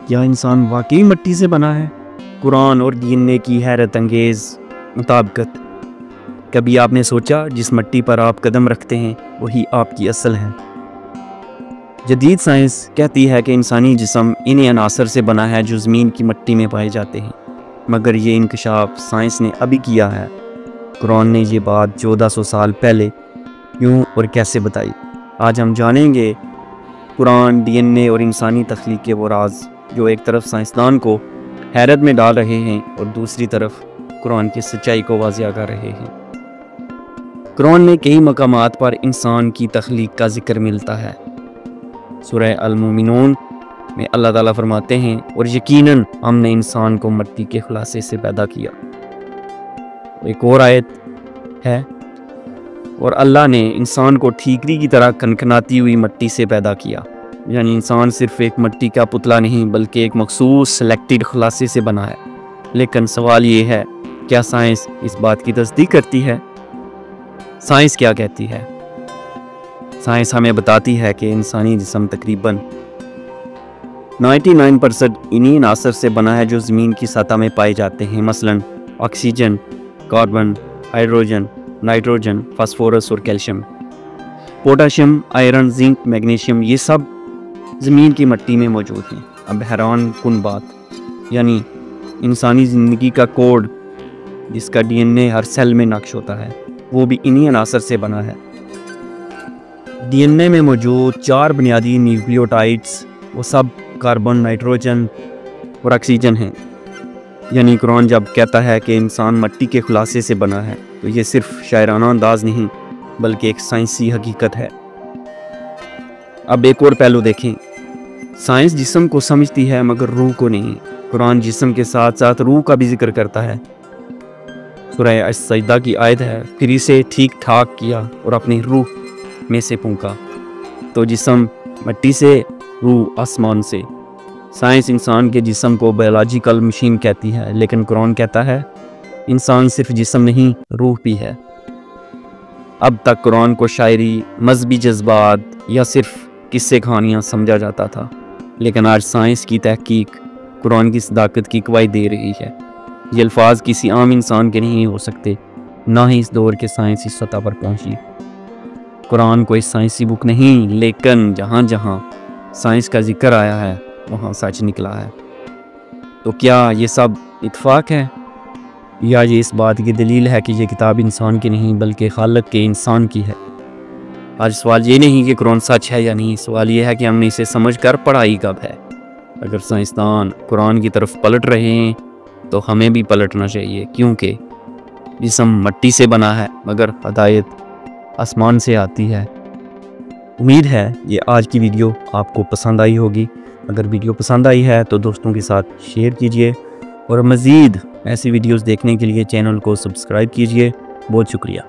क्या इंसान वाकई मिट्टी से बना है? कुरान और डीएनए की हैरत अंगेज़ मुताबिकत। कभी आपने सोचा जिस मिट्टी पर आप कदम रखते हैं वही आपकी असल है? जदीद साइंस कहती है कि इंसानी जिस्म इन अनासर से बना है जो ज़मीन की मिट्टी में पाए जाते हैं, मगर ये इंकशाफ साइंस ने अभी किया है। कुरान ने ये बात 1400 साल पहले क्यों और कैसे बताई? आज हम जानेंगे कुरान, डीएनए और इंसानी तख्लीक के वो राज जो एक तरफ साइंसदान को हैरत में डाल रहे हैं और दूसरी तरफ कुरान की सच्चाई को वाज़िया कर रहे हैं। कुरान में कई मकामात पर इंसान की तख्लीक का जिक्र मिलता है। सूरह अल-मोमिनून में अल्लाह ताला फरमाते हैं, और यकीनन हमने इंसान को मिट्टी के खुलासे से पैदा किया। एक और आयत है, और अल्लाह ने इंसान को ठीकरी की तरह कनकनाती हुई मिट्टी से पैदा किया। यानी इंसान सिर्फ एक मिट्टी का पुतला नहीं बल्कि एक मखसूस सेलेक्टेड खुलासे से बना है। लेकिन सवाल ये है, क्या साइंस इस बात की तस्दीक करती है? साइंस क्या कहती है? साइंस हमें बताती है कि इंसानी जिस्म तकरीबन 99% इन्हीं अनासर से बना है जो ज़मीन की सतह में पाए जाते हैं। मसलन oxygen, carbon, hydrogen, nitrogen, phosphorus और calcium. Potassium, iron, zinc, magnesium, ये सब ज़मीन की मिट्टी में मौजूद हैं। अब हैरान कुन बात, यानी इंसानी ज़िंदगी का कोड जिसका डीएनए हर सेल में नक्श होता है वो भी इन्हीं अनासर से बना है। डीएनए में मौजूद 4 बुनियादी न्यूक्लियोटाइड्स वो सब कार्बन, नाइट्रोजन और ऑक्सीजन हैं। यानी कुरान जब कहता है कि इंसान मिट्टी के खुलासे से बना है तो ये सिर्फ शायराना अंदाज नहीं बल्कि एक साइंसी हकीकत है। अब एक और पहलू देखें, साइंस जिस्म को समझती है मगर रूह को नहीं। कुरान जिस्म के साथ साथ रूह का भी जिक्र करता है। सूरह अस-सजदा की आयत है, फिर इसे ठीक ठाक किया और अपनी रूह में से फूंका। तो जिस्म मिट्टी से, रूह आसमान से। साइंस इंसान के जिस्म को बायोलॉजिकल मशीन कहती है, लेकिन कुरान कहता है इंसान सिर्फ जिस्म नहीं रूह भी है। अब तक कुरान को शायरी, मजहबी जज्बात या सिर्फ किस्से कहानियाँ समझा जाता था, लेकिन आज साइंस की तहकीक कुरान की सदाकत की गवाही दे रही है। ये अल्फाज किसी आम इंसान के नहीं हो सकते, ना ही इस दौर के साइंसी सतह पर पहुँची। कुरान कोई साइंसी बुक नहीं, लेकिन जहाँ जहाँ साइंस का जिक्र आया है वहाँ सच निकला है। तो क्या ये सब इत्तेफाक है या ये इस बात की दलील है कि ये किताब इंसान की नहीं बल्कि खालिक के इंसान की है? आज सवाल ये नहीं कि कुरान सच है या नहीं, सवाल ये है कि हमने इसे समझकर पढ़ाई कब है। अगर साइंसदान कुरान की तरफ पलट रहे हैं तो हमें भी पलटना चाहिए, क्योंकि जिस्म मिट्टी से बना है मगर हिदायत आसमान से आती है। उम्मीद है ये आज की वीडियो आपको पसंद आई होगी। अगर वीडियो पसंद आई है तो दोस्तों के साथ शेयर कीजिए और मज़ीद ऐसी वीडियोस देखने के लिए चैनल को सब्सक्राइब कीजिए। बहुत शुक्रिया।